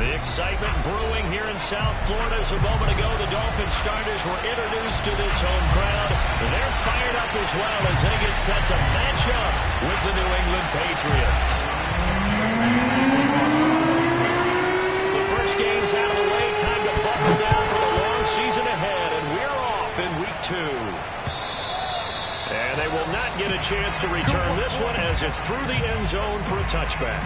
Excitement brewing here in South Florida. As a moment ago, the Dolphins starters were introduced to this home crowd. They're fired up as well as they get set to match up with the New England Patriots. The first game's out of the way. Time to buckle down for the long season ahead, and we're off in week 2. And they will not get a chance to return this one as it's through the end zone for a touchback.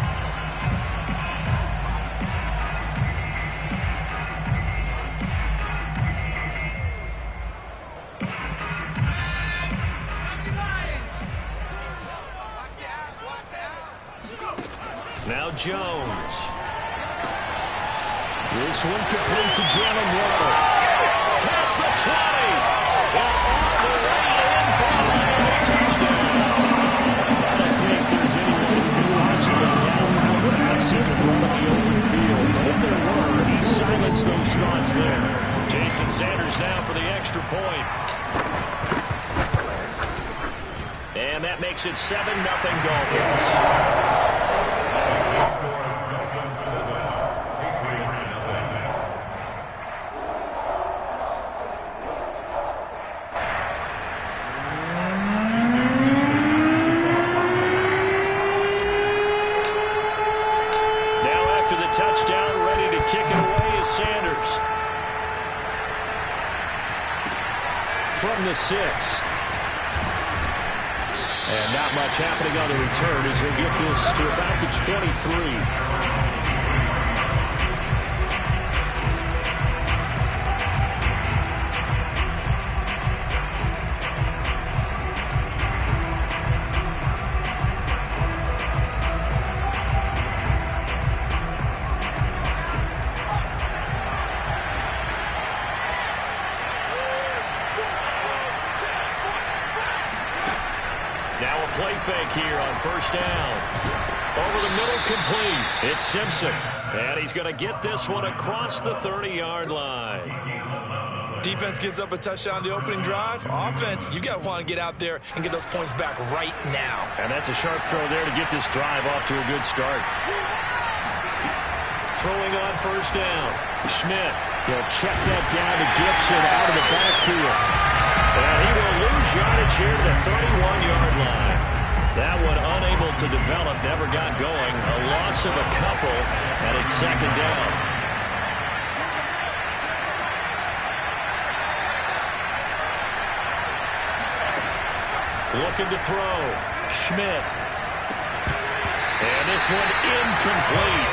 Now Jones. This one complete to Jalen Waddle. Past the 20. And on the way in for a Miami touchdown. I don't think there's anyone who can possibly doubt how fast he can run on the open field. But if there were, he silenced those thoughts there. Jason Sanders now for the extra point. And that makes it 7-0 Dolphins. Touchdown, ready to kick it away is Sanders. From the 6. And not much happening on the return as he'll get this to about the 23. Now a play fake here on first down. Over the middle, complete. It's Simpson. And he's going to get this one across the 30-yard line. Defense gives up a touchdown the opening drive. Offense, you got to want to get out there and get those points back right now. And that's a sharp throw there to get this drive off to a good start. Throwing on first down. Schmidt. He'll check that down to Gibson out of the backfield. And he will lose yardage here to the 31-yard line. That one unable to develop, never got going. A loss of a couple, and it's second down. Looking to throw. Schmidt. And this one incomplete.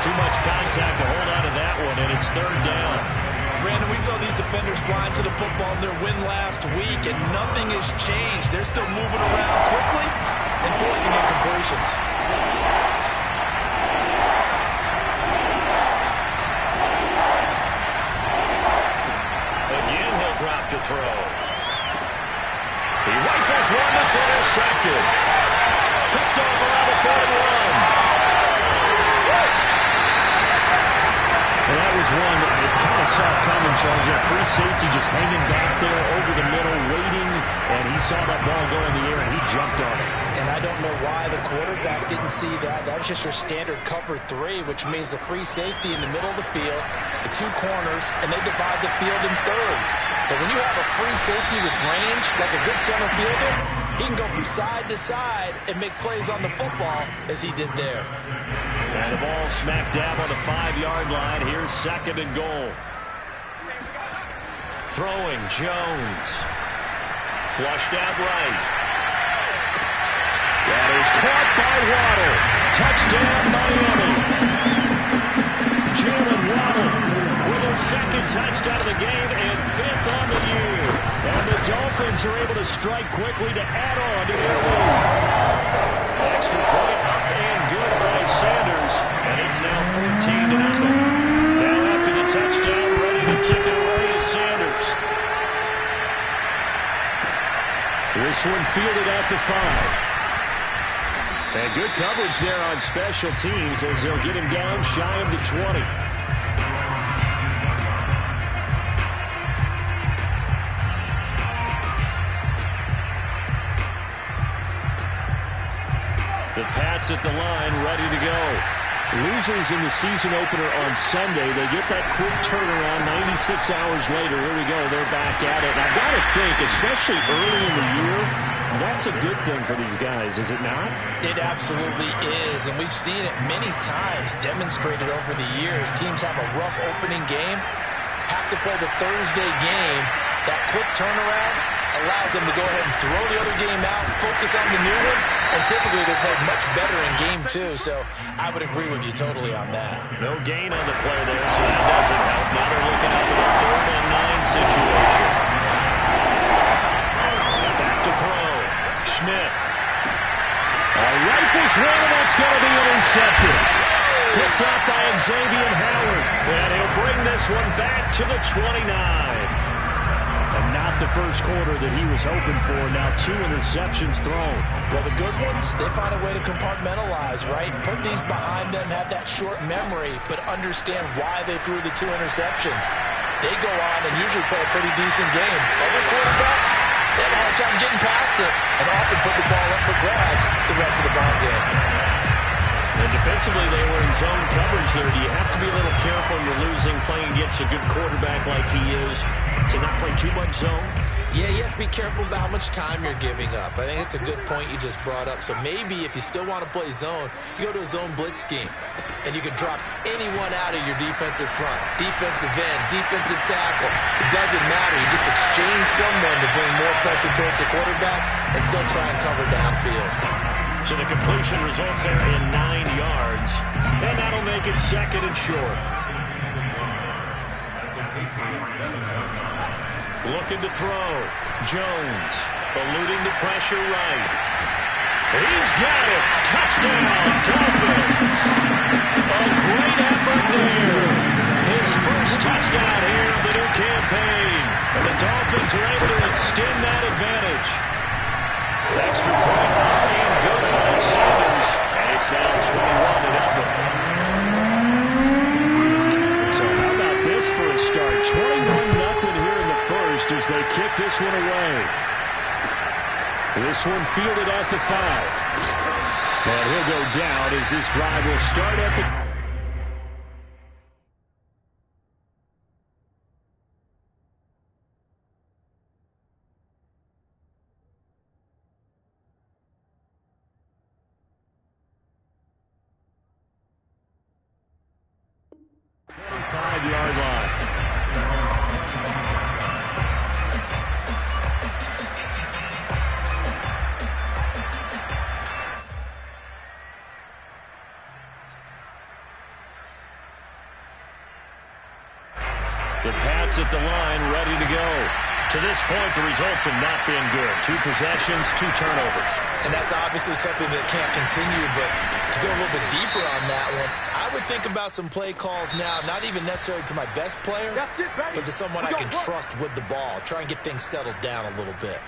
Too much contact to hold on to that one, and it's third down. Brandon, we saw these defenders flying to the football in their win last week, and nothing has changed. They're still moving around quickly and forcing incompletions. Again, he'll drop to throw. He rifles one that's intercepted. Picked off around the 41. And that was one that you kind of saw coming, Charles. That free safety just hanging back there over the middle, waiting, and he saw that ball go in the air, and he jumped on it. And I don't know why the quarterback didn't see that. That was just your standard cover 3, which means the free safety in the middle of the field, the 2 corners, and they divide the field in thirds. But when you have a free safety with range, like a good center fielder, he can go from side to side and make plays on the football as he did there. And the ball smack dab on the 5-yard line. Here's second and goal. Throwing, Jones. Flushed out right. That is caught by Waddle. Touchdown, Miami. Jalen Waddle with his second touchdown of the game and 5th on the year. And the Dolphins are able to strike quickly to add on to their lead. Extra point up and good by Sanders, and it's now 14-0. Now after the touchdown, ready to kick it away is Sanders. This one fielded at the 5. And good coverage there on special teams as they'll get him down shy of the 20. The Pats at the line, ready to go. Losers in the season opener on Sunday. They get that quick turnaround 96 hours later. Here we go. They're back at it. And I've got to think, especially early in the year, that's a good thing for these guys, is it not? It absolutely is, and we've seen it many times demonstrated over the years. Teams have a rough opening game, have to play the Thursday game. That quick turnaround allows them to go ahead and throw the other game out, focus on the new one, and typically they play much better in game two. So I would agree with you totally on that. No gain on the play there, so that doesn't help. Now they're looking up at a 3rd and 9 situation. Back to throw. Schmidt. Rifles one, and that's going to be intercepted. Picked up by Xavier Howard. And he'll bring this one back to the 29. And not the first quarter that he was hoping for. Now 2 interceptions thrown. Well, the good ones, they find a way to compartmentalize, right? Put these behind them, have that short memory, but understand why they threw the 2 interceptions. They go on and usually play a pretty decent game. Other quarterbacks, they have a hard time getting past it and often put the ball up for grabs the rest of the ball game. And defensively, they were in zone coverage there. Do you have to be a little careful when you're losing, playing against a good quarterback like he is, to not play too much zone? Yeah, you have to be careful about how much time you're giving up. I think it's a good point you just brought up. So maybe if you still want to play zone, you go to a zone blitz scheme. And you can drop anyone out of your defensive front. Defensive end, defensive tackle. It doesn't matter. You just exchange someone to bring more pressure towards the quarterback and still try and cover downfield. So the completion results there in 9 yards. And that'll make it 2nd and short. Looking to throw. Jones eluding the pressure right. He's got it. Touchdown, Dolphins. A great effort there. His first touchdown here of the new campaign. And the Dolphins are able to extend that advantage. Extra point being good on Sanders. And it's now 21-0. So how about this for a start? 21-0 here in the first as they kick this one away. This one fielded at the 5. And he'll go down as this drive will start at the... Five-yard line. The Pats at the line, ready to go. To this point, the results have not been good. 2 possessions, 2 turnovers. And that's obviously something that can't continue, but to go a little bit deeper on that one, I would think about some play calls now, not even necessarily to my best player, but to someone I can trust with the ball. Try and get things settled down a little bit.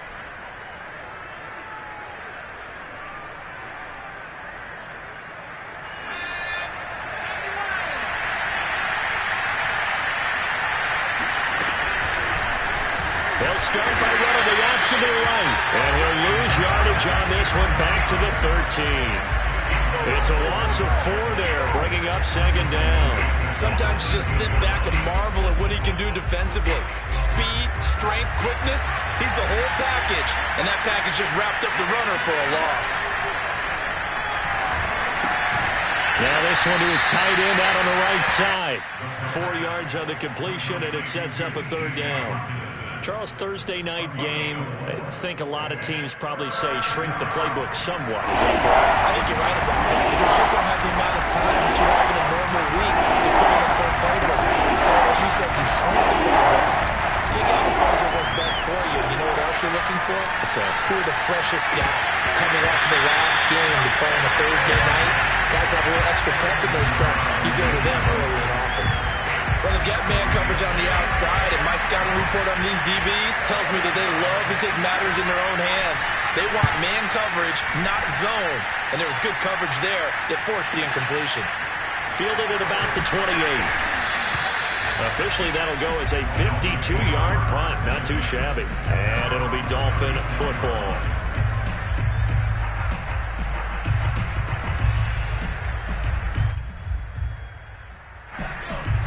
They'll start by running the option to the right. And he'll lose yardage on this one back to the 13. It's a loss of 4 there, bringing up 2nd down. Sometimes you just sit back and marvel at what he can do defensively. Speed, strength, quickness, he's the whole package. And that package just wrapped up the runner for a loss. Now this one to his tight end out on the right side. 4 yards on the completion, and it sets up a 3rd down. Charles, Thursday night game, I think a lot of teams probably say shrink the playbook somewhat. Is that correct? I think you're right about that because you just don't have the amount of time that you have in a normal week to put in a full playbook. So as you said, you shrink the playbook. Pick out the plays that work best for you. You know what else you're looking for? What's that? Who are the freshest guys coming off the last game to play on a Thursday night? Guys have a little extra pep in their step. You go to them early and often. Well, they've got man coverage on the outside, and my scouting report on these DBs tells me that they love to take matters in their own hands. They want man coverage, not zone. And there was good coverage there that forced the incompletion. Fielded at about the 28. Officially, that'll go as a 52-yard punt. Not too shabby. And it'll be Dolphin football.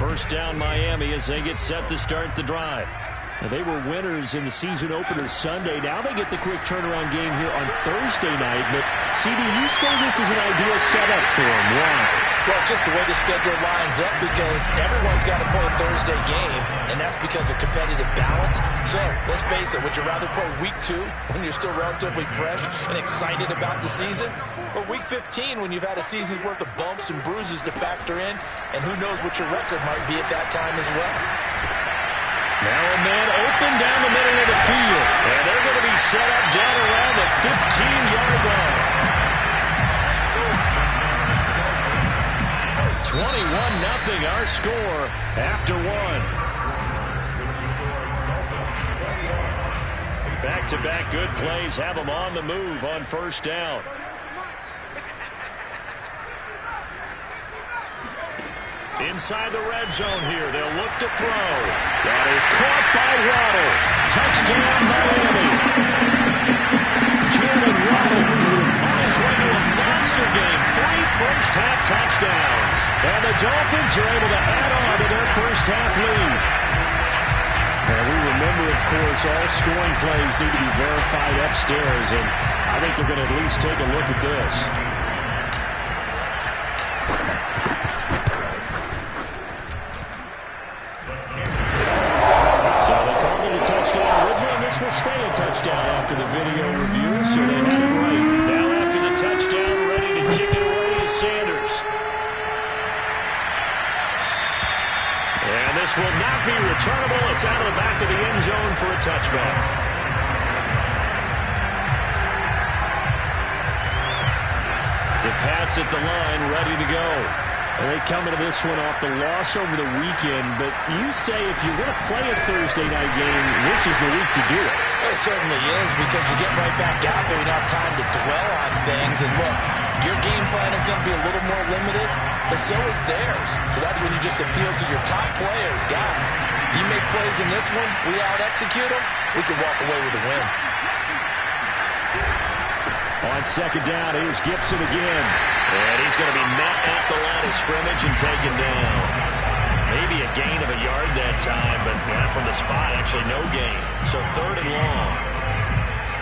First down Miami as they get set to start the drive. Now, they were winners in the season opener Sunday. Now they get the quick turnaround game here on Thursday night. But, CD, you say this is an ideal setup for them. Why? Well, it's just the way the schedule lines up because everyone's got to play a Thursday game, and that's because of competitive balance. So, let's face it, would you rather play week 2 when you're still relatively fresh and excited about the season, or week 15 when you've had a season's worth of bumps and bruises to factor in, and who knows what your record might be at that time as well? Now a man open down the middle of the field, and they're going to be set up down around the 15-yard line. 21-0 our score after 1. Back-to-back good plays have them on the move on first down. Inside the red zone here, they'll look to throw. That is caught by Waddle. Touchdown, Miami. Jalen Waddle on his way to a monster game. 3 first-half touchdowns. And the Dolphins are able to add on to their first-half lead. And we remember, of course, all scoring plays need to be verified upstairs, and I think they're going to at least take a look at this. So they called it a touchdown originally, and this will stay a touchdown after the video review, so they had it right. Now after the touchdown, ready to kick it away is Sanders. And this will not be returnable. It's out of the back of the end zone for a touchback. The Pats at the line, ready to go. And they come into this one off the loss over the weekend, but you say if you're going to play a Thursday night game, this is the week to do it. It certainly is, because you get right back out there. You don't have time to dwell on things. And look, your game plan is going to be a little more limited, but so is theirs. So that's when you just appeal to your top players. Guys, you make plays in this one, we out-execute them, we can walk away with a win. On second down, here's Gibson again. And he's going to be met at the line of scrimmage and taken down. Maybe a gain of a yard that time, but not from the spot. Actually, no gain. So third and long.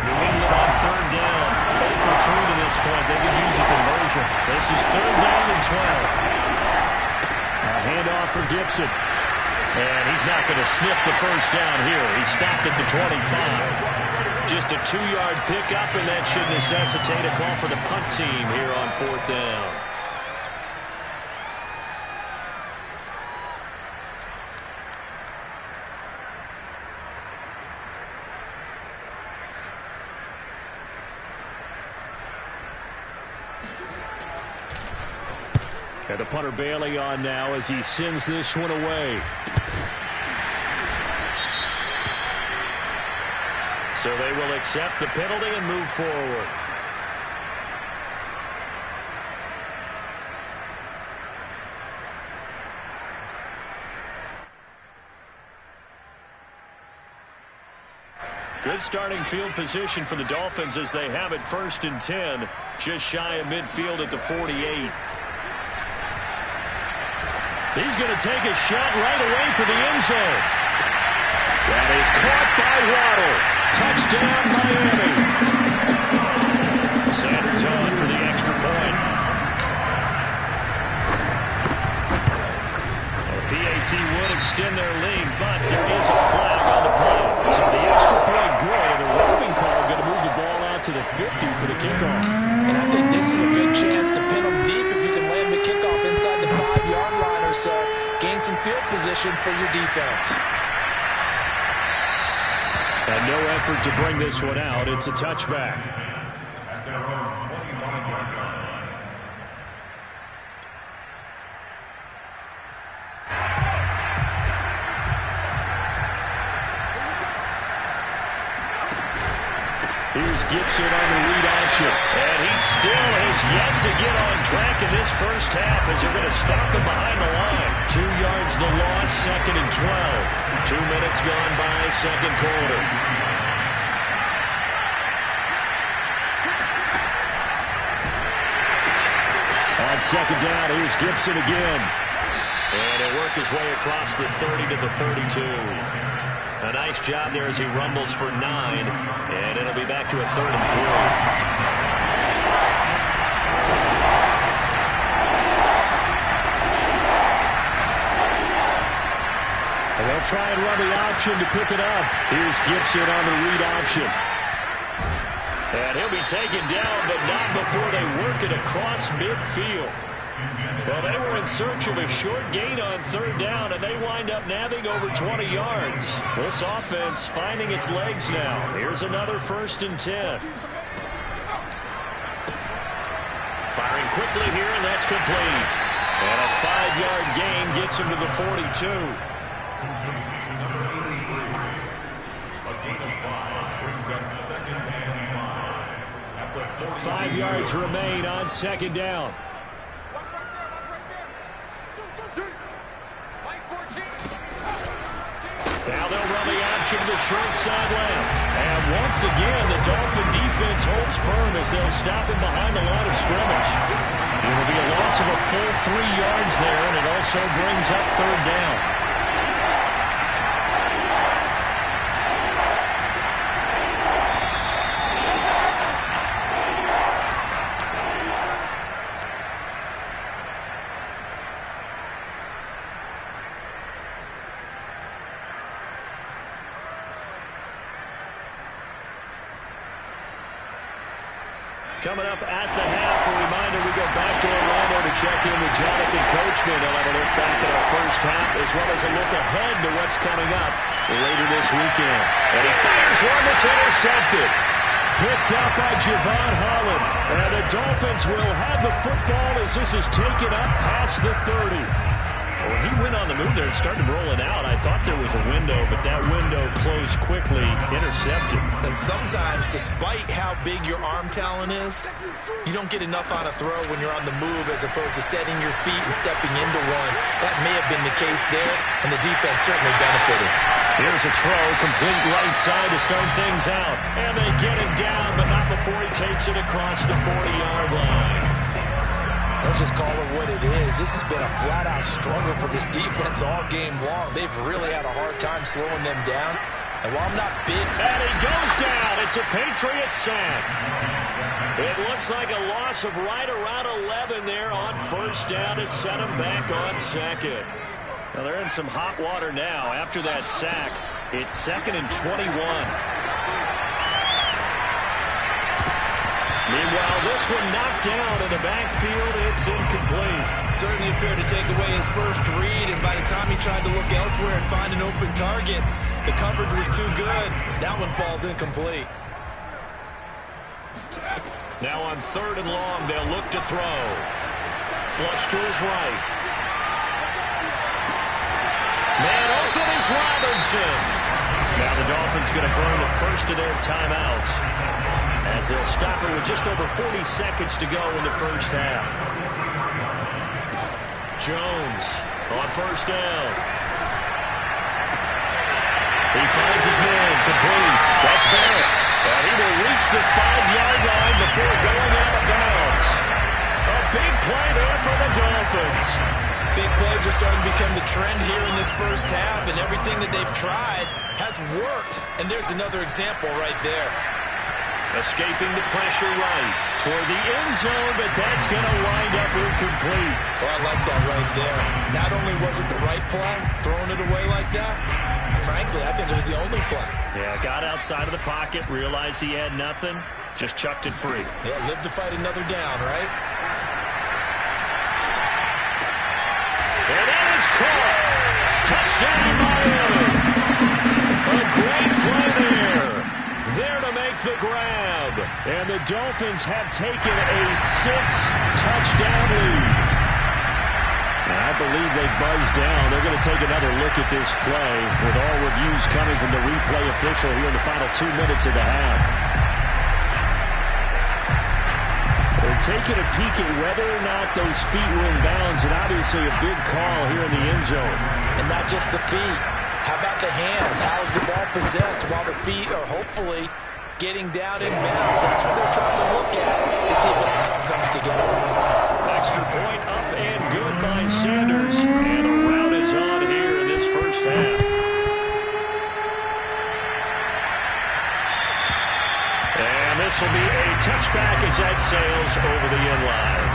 New England on third down. 0 for 3 to this point. They could use a conversion. This is third down and 12. A handoff for Gibson. And he's not going to sniff the first down here. He stopped at the 25. Just a 2-yard pickup, and that should necessitate a call for the punt team here on fourth down. And the punter Bailey on now as he sends this one away. So they will accept the penalty and move forward. Good starting field position for the Dolphins as they have it 1st and 10, just shy of midfield at the 48. He's going to take a shot right away for the end zone. That is caught by Waddle. Touchdown, Miami. Sanders on for the extra point. The PAT would extend their lead, but there is a flag on the play. So the extra point good, and the roughing call going to move the ball out to the 50 for the kickoff. And I think this is a good chance to pin them deep if you can land the kickoff inside the 5-yard line or so. Gain some field position for your defense. And no effort to bring this one out. It's a touchback. Here's Gibson on the lead option. And he still has yet to get on track in this first half as they're going to stop him behind the line. 2 yards the loss, 2nd and 12. 2 minutes gone by, second quarter. On second down, here's Gibson again. And he'll work his way across the 30 to the 32. A nice job there as he rumbles for 9. And it'll be back to a 3rd and 3. And they'll try and run the option to pick it up. Here's Gibson on the read option. And he'll be taken down, but not before they work it across midfield. Well, they were in search of a short gain on 3rd down, and they wind up nabbing over 20 yards. This offense finding its legs now. Here's another 1st and 10. Firing quickly here, and that's complete. And a 5-yard gain gets him to the 42. 5 yards remain on 2nd down. Now they'll run the option to the short side left. And once again, the Dolphin defense holds firm as they'll stop him behind the line of scrimmage. It will be a loss of a full 3 yards there, and it also brings up 3rd down. Coming up at the half, a reminder we go back to Orlando to check in with Jonathan Coachman. He'll have a look back at our first half as well as a look ahead to what's coming up later this weekend. And he fires one that's intercepted. Picked up by Javon Holland. And the Dolphins will have the football as this is taken up past the 30. When he went on the move there and started rolling out, I thought there was a window, but that window closed quickly, intercepted. And sometimes, despite how big your arm talent is, you don't get enough on a throw when you're on the move as opposed to setting your feet and stepping into one. That may have been the case there, and the defense certainly benefited. Here's a throw, complete right side to start things out. And they get him down, but not before he takes it across the 40-yard line. Let's just call it what it is. This has been a flat-out struggle for this defense all game long. They've really had a hard time slowing them down. And while I'm not big... And he goes down. It's a Patriot sack. It looks like a loss of right around 11 there on 1st down to set him back on 2nd. Well, they're in some hot water now. After that sack, it's 2nd and 21. Meanwhile, this one knocked down in the backfield. It's incomplete. Certainly appeared to take away his first read, and by the time he tried to look elsewhere and find an open target, the coverage was too good. That one falls incomplete. Now on 3rd and long, they'll look to throw. Flush to his right. Man open is Robinson. Now the Dolphins going to burn the first of their timeouts, as they'll stop it with just over 40 seconds to go in the first half. Jones on 1st down. He finds his man, complete. That's Barrett. And he will reach the 5-yard line before going out of bounds. A big play there for the Dolphins. Big plays are starting to become the trend here in this first half, and everything that they've tried has worked. And there's another example right there. Escaping the pressure right toward the end zone, but that's going to wind up incomplete. Well, I like that right there. Not only was it the right play, throwing it away like that, frankly, I think it was the only play. Yeah, got outside of the pocket, realized he had nothing, just chucked it free. Yeah, live to fight another down, right? And that is caught. Touchdown, Miami. A great play there. There to make the grab. And the Dolphins have taken a 6-touchdown lead. And I believe they buzzed down. They're going to take another look at this play with all reviews coming from the replay official here in the final 2 minutes of the half. They're taking a peek at whether or not those feet were in bounds, and obviously a big call here in the end zone. And not just the feet. How about the hands? How is the ball possessed while the feet are hopefully getting down in bounds? That's what they're trying to look at to see if it comes together. extra point up and good by Sanders. And a rout is on here in this first half. And this will be a touchback as that sails over the end line.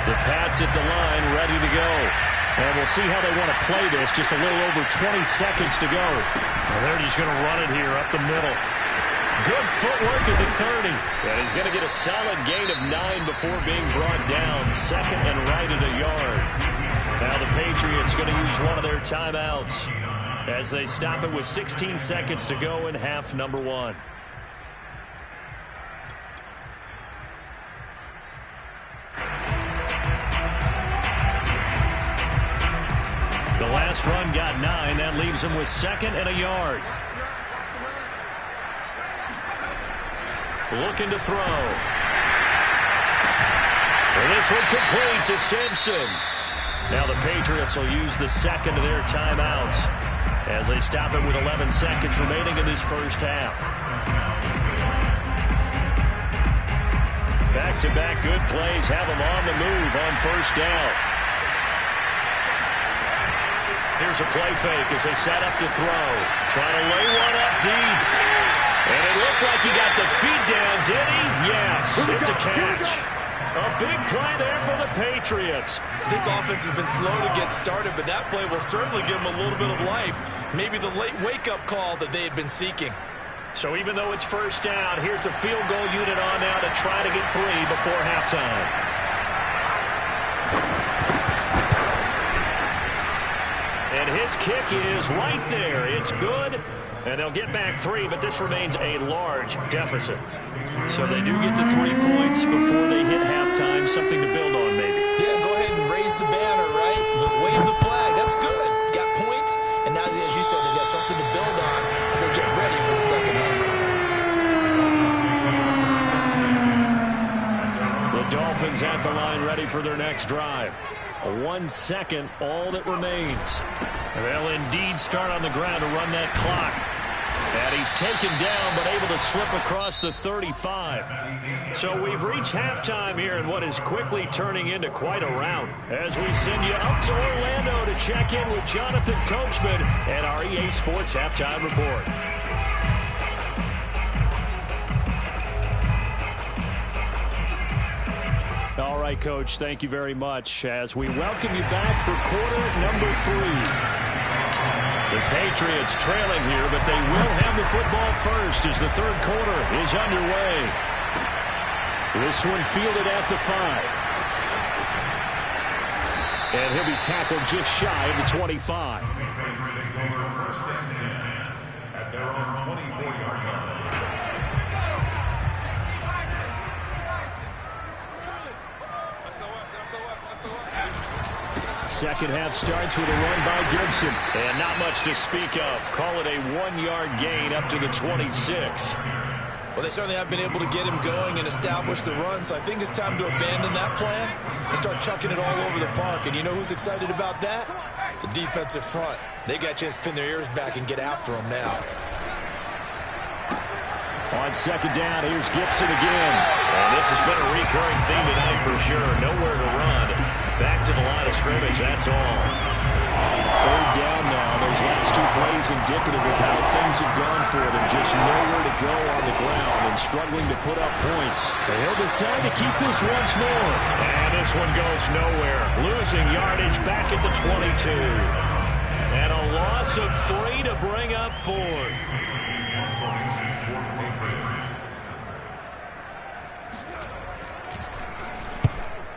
The Pats at the line, ready to go. And we'll see how they want to play this. Just a little over 20 seconds to go. Well, they're just going to run it here up the middle. Good footwork at the 30. And he's going to get a solid gain of 9 before being brought down. Second and right at a yard. Now the Patriots going to use one of their timeouts as they stop it with 16 seconds to go in half number 1. The last run got 9. That leaves him with second and a yard. Looking to throw. And this one complete to Simpson. Now the Patriots will use the second of their timeouts as they stop it with 11 seconds remaining in this first half. Back-to-back good plays have them on the move on first down. Here's a play fake as they set up to throw. Trying to lay one up deep. And it looked like he got the feet down, did he? Yes, it's a catch. A big play there for the Patriots. This offense has been slow to get started, but that play will certainly give them a little bit of life. Maybe the late wake-up call that they had been seeking. So even though it's first down, here's the field goal unit on now to try to get 3 before halftime. And his kick is right there. It's good. And they'll get back 3, but this remains a large deficit. So they do get to 3 points before they hit halftime. Something to build on, maybe. Yeah, go ahead and raise the banner, right? Wave the flag. That's good. Got points. And now, as you said, they got something to build on as they get ready for the second half. The Dolphins at the line ready for their next drive. 1 second, all that remains. They'll indeed start on the ground to run that clock. And he's taken down, but able to slip across the 35. So we've reached halftime here in what is quickly turning into quite a rout. As we send you up to Orlando to check in with Jonathan Coachman and our EA Sports Halftime Report. All right, Coach, thank you very much as we welcome you back for quarter number 3. The Patriots trailing here, but they will have the football first as the third quarter is underway. This one fielded at the 5. And he'll be tackled just shy of the 25. At their own 24-yard line. Second half starts with a run by Gibson. And not much to speak of. Call it a 1-yard gain up to the 26. Well, they certainly have been able to get him going and establish the run, so I think it's time to abandon that plan and start chucking it all over the park. And you know who's excited about that? The defensive front. They got a chance to pin their ears back and get after him now. On second down, here's Gibson again. And this has been a recurring theme tonight for sure. Nowhere to run. Back to the line of scrimmage, that's all. Third down now. Those last 2 plays indicative of how things have gone for them. Just nowhere to go on the ground and struggling to put up points. They'll decide to keep this once more. And this one goes nowhere. Losing yardage back at the 22. And a loss of 3 to bring up 4.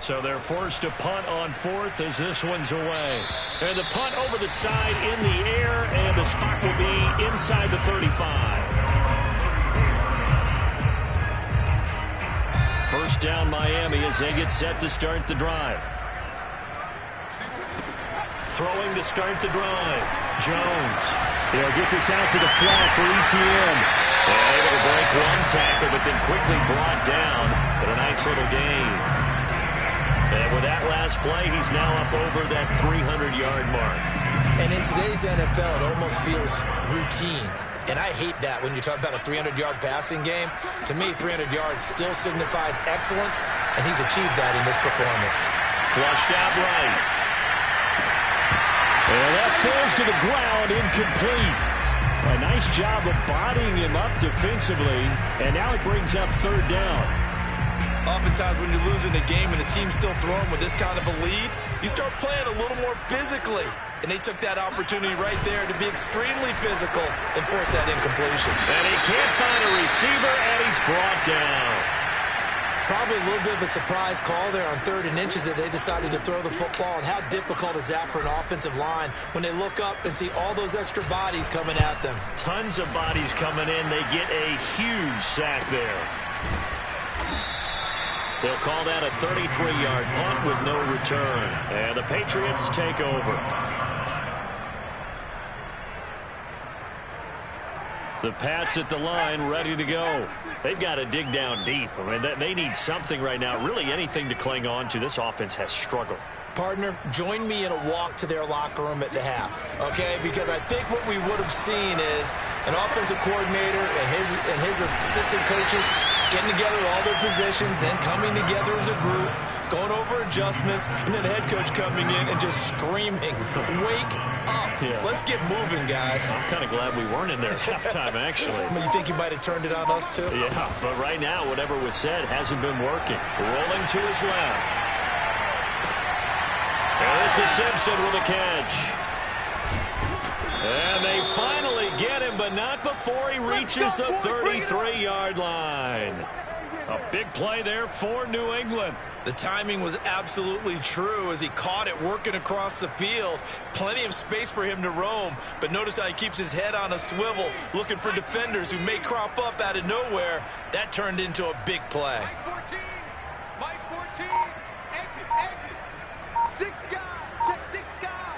So they're forced to punt on 4th as this one's away. And the punt over the side in the air, and the spot will be inside the 35. First down Miami as they get set to start the drive. Throwing to start the drive. Jones. He'll get this out to the flat for Etienne. And able to break 1 tackle, but then quickly brought down. But a nice little gain. And with that last play, he's now up over that 300-yard mark. And in today's NFL, it almost feels routine. And I hate that when you talk about a 300-yard passing game. To me, 300 yards still signifies excellence, and he's achieved that in this performance. Flushed out right. And that falls to the ground, incomplete. A nice job of bodying him up defensively, and now it brings up third down. Oftentimes when you're losing a game and the team's still throwing with this kind of a lead, you start playing a little more physically. And they took that opportunity right there to be extremely physical and force that incompletion. And he can't find a receiver, and he's brought down. Probably a little bit of a surprise call there on 3rd and inches that they decided to throw the football. And how difficult is that for an offensive line when they look up and see all those extra bodies coming at them? Tons of bodies coming in. They get a huge sack there. They'll call that a 33-yard punt with no return. And the Patriots take over. The Pats at the line, ready to go. They've got to dig down deep. I mean, they need something right now, really anything to cling on to. This offense has struggled. Partner, join me in a walk to their locker room at the half, okay? Because I think what we would have seen is an offensive coordinator and his assistant coaches getting together with all their positions, then coming together as a group, going over adjustments, and then the head coach coming in and just screaming, wake up. Yeah. Let's get moving, guys. I'm kind of glad we weren't in there at halftime, actually. You think you might have turned it on us, too? Yeah, but right now, whatever was said hasn't been working. Rolling to his left. And this is Simpson with a catch. And they finally get him, but not before he reaches the 33-yard line. A big play there for New England. The timing was absolutely true as he caught it working across the field. Plenty of space for him to roam, but notice how he keeps his head on a swivel looking for defenders who may crop up out of nowhere. That turned into a big play. Mike 14, exit. 6 guy, check 6 guy.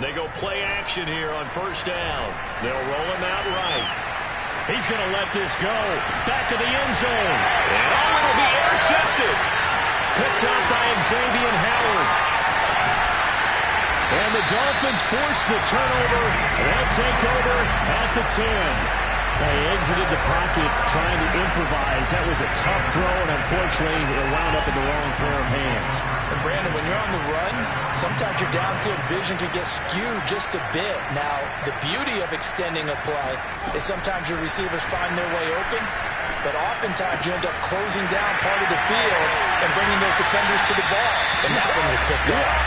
They go play action here on first down. They'll roll him out right. He's going to let this go. Back of the end zone. And it'll be intercepted. Picked up by Xavier Howard. And the Dolphins force the turnover. They'll take over at the 10. They exited the pocket trying to improvise. That was a tough throw, and unfortunately, it wound up in the wrong pair of hands. And Brandon, when you're on the run, sometimes your downfield vision can get skewed just a bit. Now, the beauty of extending a play is sometimes your receivers find their way open, but oftentimes you end up closing down part of the field and bringing those defenders to the ball. And that one was picked off.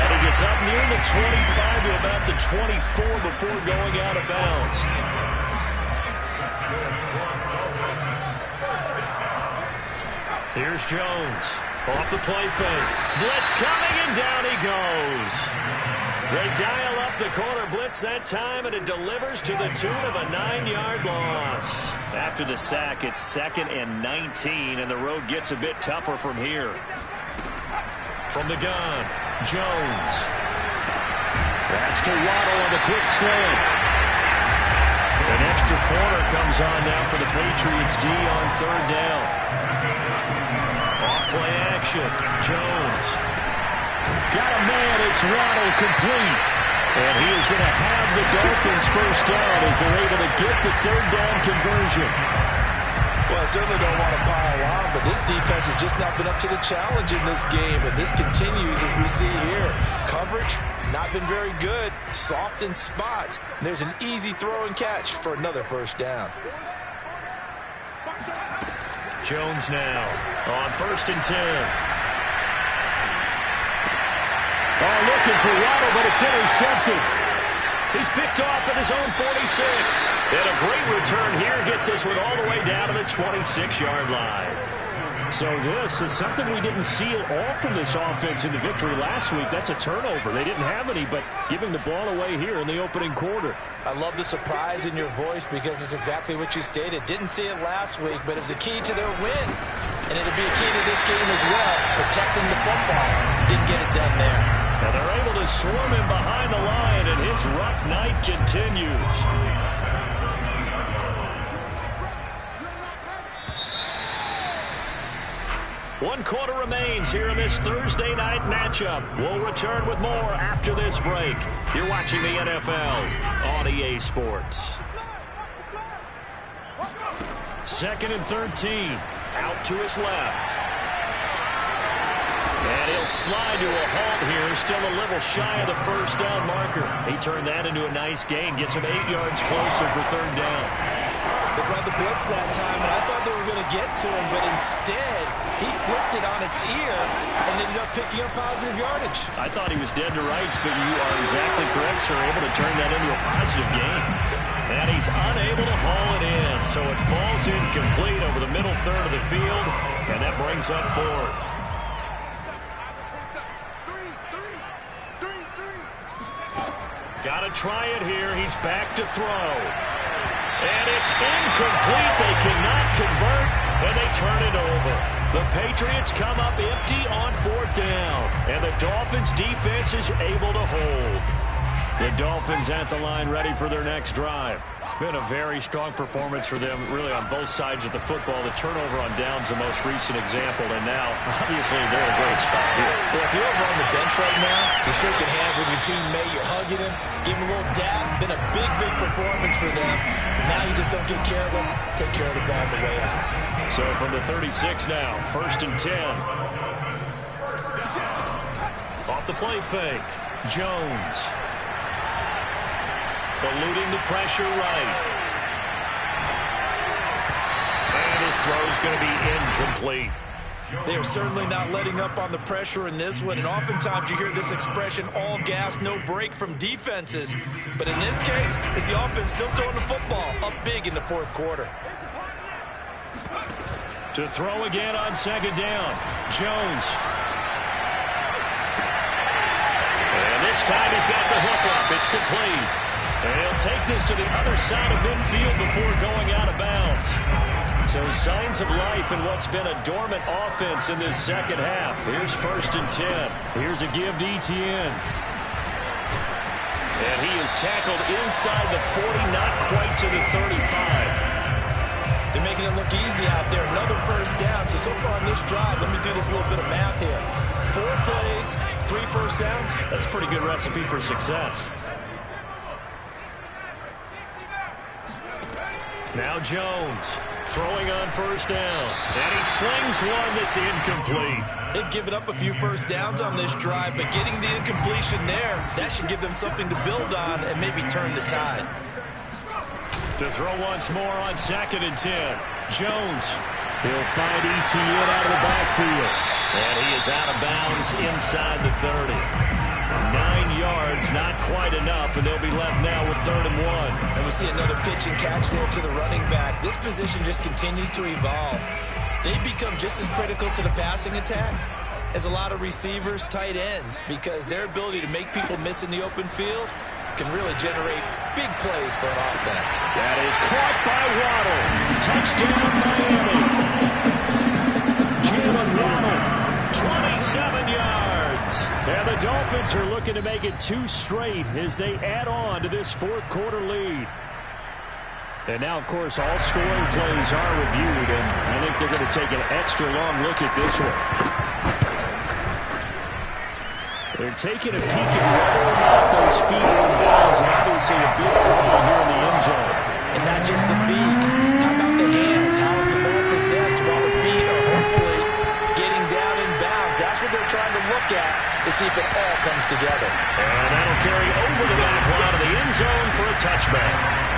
And he gets up near the 25 to about the 24 before going out of bounds. Here's Jones. Off the play fake. Blitz coming, and down he goes. They dial up the corner blitz that time, and it delivers to the tune of a 9-yard loss. After the sack, it's 2nd and 19, and the road gets a bit tougher from here. From the gun, Jones. That's to Waddle on the quick slant. An extra corner comes on now for the Patriots D on 3rd down. Off-play action. Jones. Got a man. It's Waddle complete. And he is going to have the Dolphins first down as they're able to get the 3rd down conversion. Well, I certainly don't want to pile on, but this defense has just not been up to the challenge in this game, and this continues as we see here. Coverage, not been very good. Soft in spots. There's an easy throw and catch for another first down. Jones now on 1st and 10. Oh, looking for Waddle, but it's intercepted. He's picked off at his own 46. And a great return here gets us all the way down to the 26-yard line. So this is something we didn't see at all from this offense in the victory last week. That's a turnover. They didn't have any, but giving the ball away here in the opening quarter. I love the surprise in your voice because it's exactly what you stated. Didn't see it last week, but it's a key to their win. And it'll be a key to this game as well, protecting the football. Didn't get it done there. And they're able to swarm him behind the line, and his rough night continues. 1 quarter remains here in this Thursday night matchup. We'll return with more after this break. You're watching the NFL on EA Sports. 2nd and 13. Out to his left. And he'll slide to a halt here. Still a little shy of the first down marker. He turned that into a nice gain. Gets him 8 yards closer for 3rd down. They brought the blitz that time, and I thought they were going to get to him, but instead, he flipped it on its ear and ended up picking up positive yardage. I thought he was dead to rights, but you are exactly correct, sir. Able to turn that into a positive gain. And he's unable to haul it in, so it falls incomplete over the middle third of the field, and that brings up 4th. Got to try it here. He's back to throw. And it's incomplete. They cannot convert, and they turn it over. The Patriots come up empty on 4th down, and the Dolphins' defense is able to hold. The Dolphins at the line ready for their next drive. Been a very strong performance for them, really, on both sides of the football. The turnover on downs, the most recent example, and now, obviously, they're in a great spot here. Yeah, if you're over on the bench right now, you're shaking hands with your teammate, you're hugging him, give him a little dab. Been a big, big performance for them. Now you just don't get careless. Take care of the ball on the way out. So from the 36 now, 1st and 10. Off the play fake, Jones. Eluding the pressure right. And his throw is going to be incomplete. They are certainly not letting up on the pressure in this one, and oftentimes you hear this expression, all gas, no break from defenses. But in this case, it's the offense still throwing the football up big in the 4th quarter. To throw again on 2nd down, Jones. And this time he's got the hook up. It's complete. And he'll take this to the other side of midfield before going out of bounds. So signs of life in what's been a dormant offense in this 2nd half. Here's 1st and 10. Here's a give to Etienne. And he is tackled inside the 40, not quite to the 35. They're making it look easy out there. Another 1st down. So far on this drive, let me do this little bit of math here. 4 plays, 3 1st downs. That's a pretty good recipe for success. Now Jones throwing on 1st down. And he slings one that's incomplete. They've given up a few 1st downs on this drive, but getting the incompletion there, that should give them something to build on and maybe turn the tide. To throw once more on 2nd and 10. Jones. He'll find Etienne out of the backfield. And he is out of bounds inside the 30. 9 yards, not quite enough, and they'll be left now with 3rd and 1. And we see another pitch and catch there to the running back. This position just continues to evolve. They become just as critical to the passing attack as a lot of receivers, tight ends, because their ability to make people miss in the open field can really generate big plays for an offense. That is caught by Waddle. Touchdown, Miami. Jalen Waddle, 27 yards. And the Dolphins are looking to make it 2 straight as they add on to this 4th quarter lead. And now, of course, all scoring plays are reviewed, and I think they're going to take an extra long look at this one. They're taking a peek at whether or not those feet are in bounds, and obviously a big call here in the end zone. And not just the feet. How about the hands? How is the ball possessed while the feet are hopefully getting down in bounds? That's what they're trying to look at to see if it all comes together. And that'll carry over the back line of the end zone for a touchback.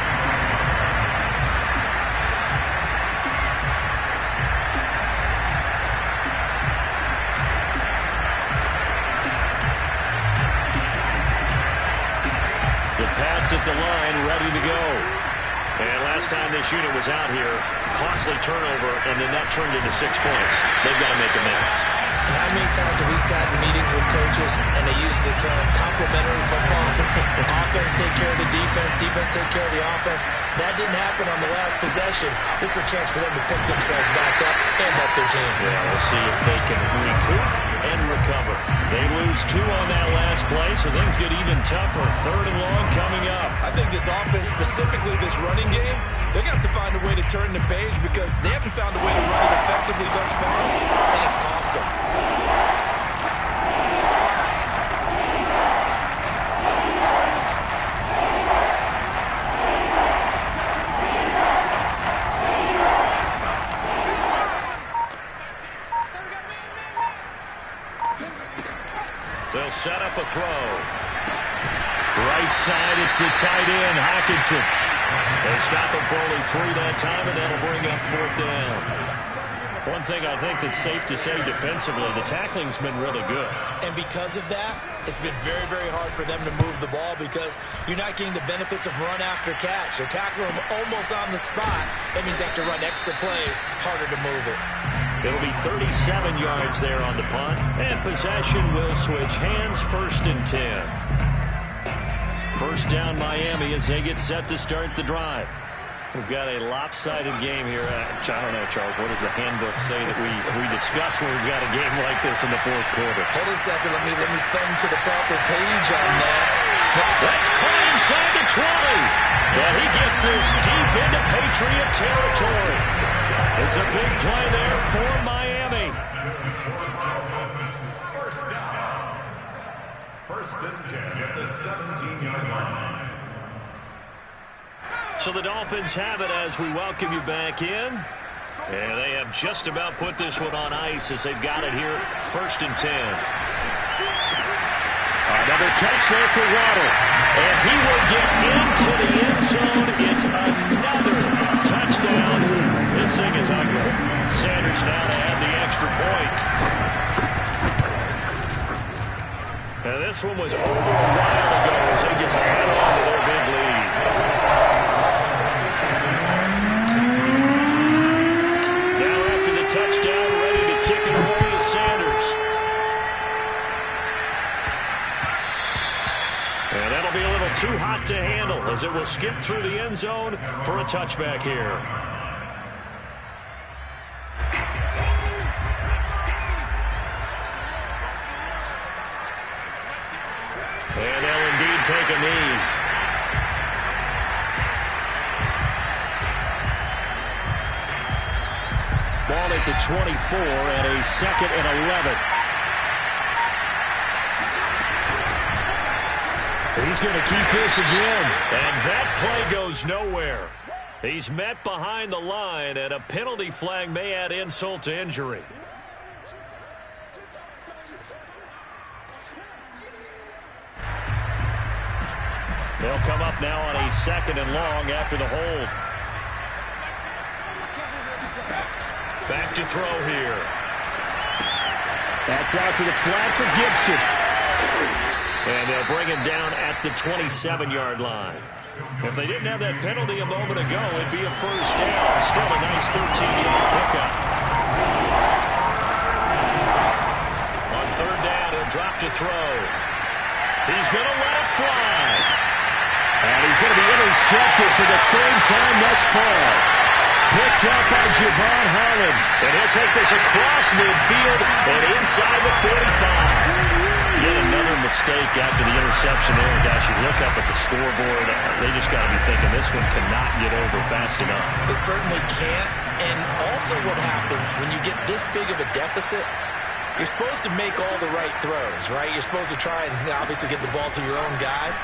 At the line, ready to go. And last time this unit was out here, costly turnover, and then that turned into 6 points. They've got to make amends. And how many times have we sat in meetings with coaches and they use the term complementary football? Offense take care of the defense, defense take care of the offense. That didn't happen on the last possession. This is a chance for them to pick themselves back up and help their team. Yeah, we'll see if they can recoup and recover. They lose 2 on that last play, so things get even tougher. 3rd and long coming up. I think this offense, specifically this running game, they're going to have to find a way to turn the page because they haven't found a way to run it effectively thus far, and it's cost them. They'll set up a throw. Right side, it's the tight end, Hockenson. They stop him for only 3 that time, and that'll bring up 4th down. One thing I think that's safe to say defensively, the tackling's been really good. And because of that, it's been very, very hard for them to move the ball because you're not getting the benefits of run after catch. They're tackling them almost on the spot. That means they have to run extra plays, harder to move it. It'll be 37 yards there on the punt, and possession will switch hands. 1st and 10. 1st down Miami as they get set to start the drive. We've got a lopsided game here. I don't know, Charles, what does the handbook say that we discuss when we've got a game like this in the 4th quarter? Hold on a second. Let me thumb to the proper page on that. That's caught inside the 20. But he gets this deep into Patriot territory. It's a big play there for Miami. 1st and 10 at the 17-yard line. So the Dolphins have it as we welcome you back in. And they have just about put this one on ice as they've got it here. 1st and 10. Another catch there for Waddle. And he will get into the end zone. It's another touchdown. This thing is ugly. Sanders now to add the extra point. Now this one was over a while ago as they just add on to their big lead. Now after the touchdown, ready to kick it away is Sanders. And that'll be a little too hot to handle as it will skip through the end zone for a touchback here. And they'll indeed take a knee. Ball at the 24 and a 2nd and 11. He's going to keep this again. And that play goes nowhere. He's met behind the line, and a penalty flag may add insult to injury. They'll come up now on a 2nd and long after the hold. Back to throw here. That's out to the flat for Gibson. And they'll bring him down at the 27-yard line. If they didn't have that penalty a moment ago, it'd be a 1st down. Still a nice 13-yard pickup. On 3rd down, he'll drop to throw. He's going to let it fly. And he's going to be intercepted for the 3rd time thus far. Picked up by Javon Holland. And he'll take this across midfield and inside the 45. Yet another mistake after the interception there. Guys, you look up at the scoreboard. They just got to be thinking this one cannot get over fast enough. It certainly can't. And also what happens when you get this big of a deficit, you're supposed to make all the right throws, right? You're supposed to try and obviously get the ball to your own guys.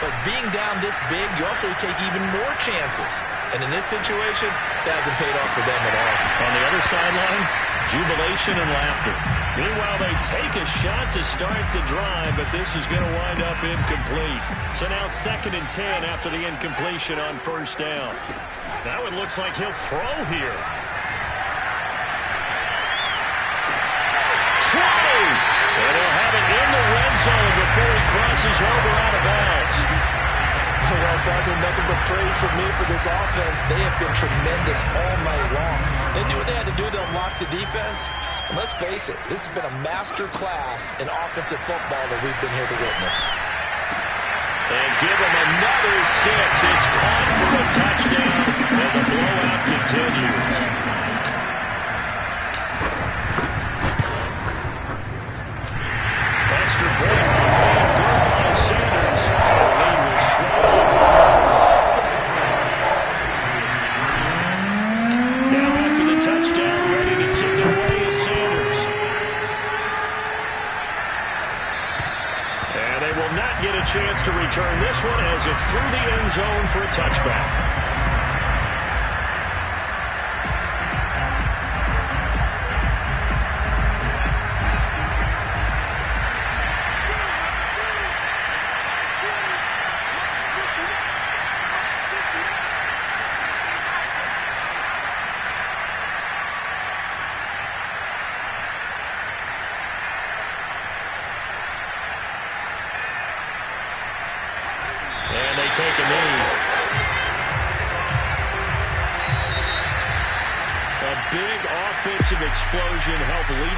But being down this big, you also take even more chances. And in this situation, that hasn't paid off for them at all. On the other sideline, jubilation and laughter. Meanwhile, they take a shot to start the drive, but this is going to wind up incomplete. So now 2nd and 10 after the incompletion on 1st down. Now it looks like he'll throw here. 20! And he'll have it in the red zone before he crosses over out of bounds. Well, partner, nothing but praise from me for this offense. They have been tremendous all night long. They knew what they had to do to unlock the defense, And let's face it, this has been a master class in offensive football that we've been here to witness. And give him another 6. It's caught for a touchdown, and the blowout continues. Extra point made good by Sanders. The lead will swallow. Now after the touchdown, ready to kick it away is Sanders. And they will not get a chance to return this one as it's through the end zone for a touchback. And they take a knee. A big offensive explosion helped lead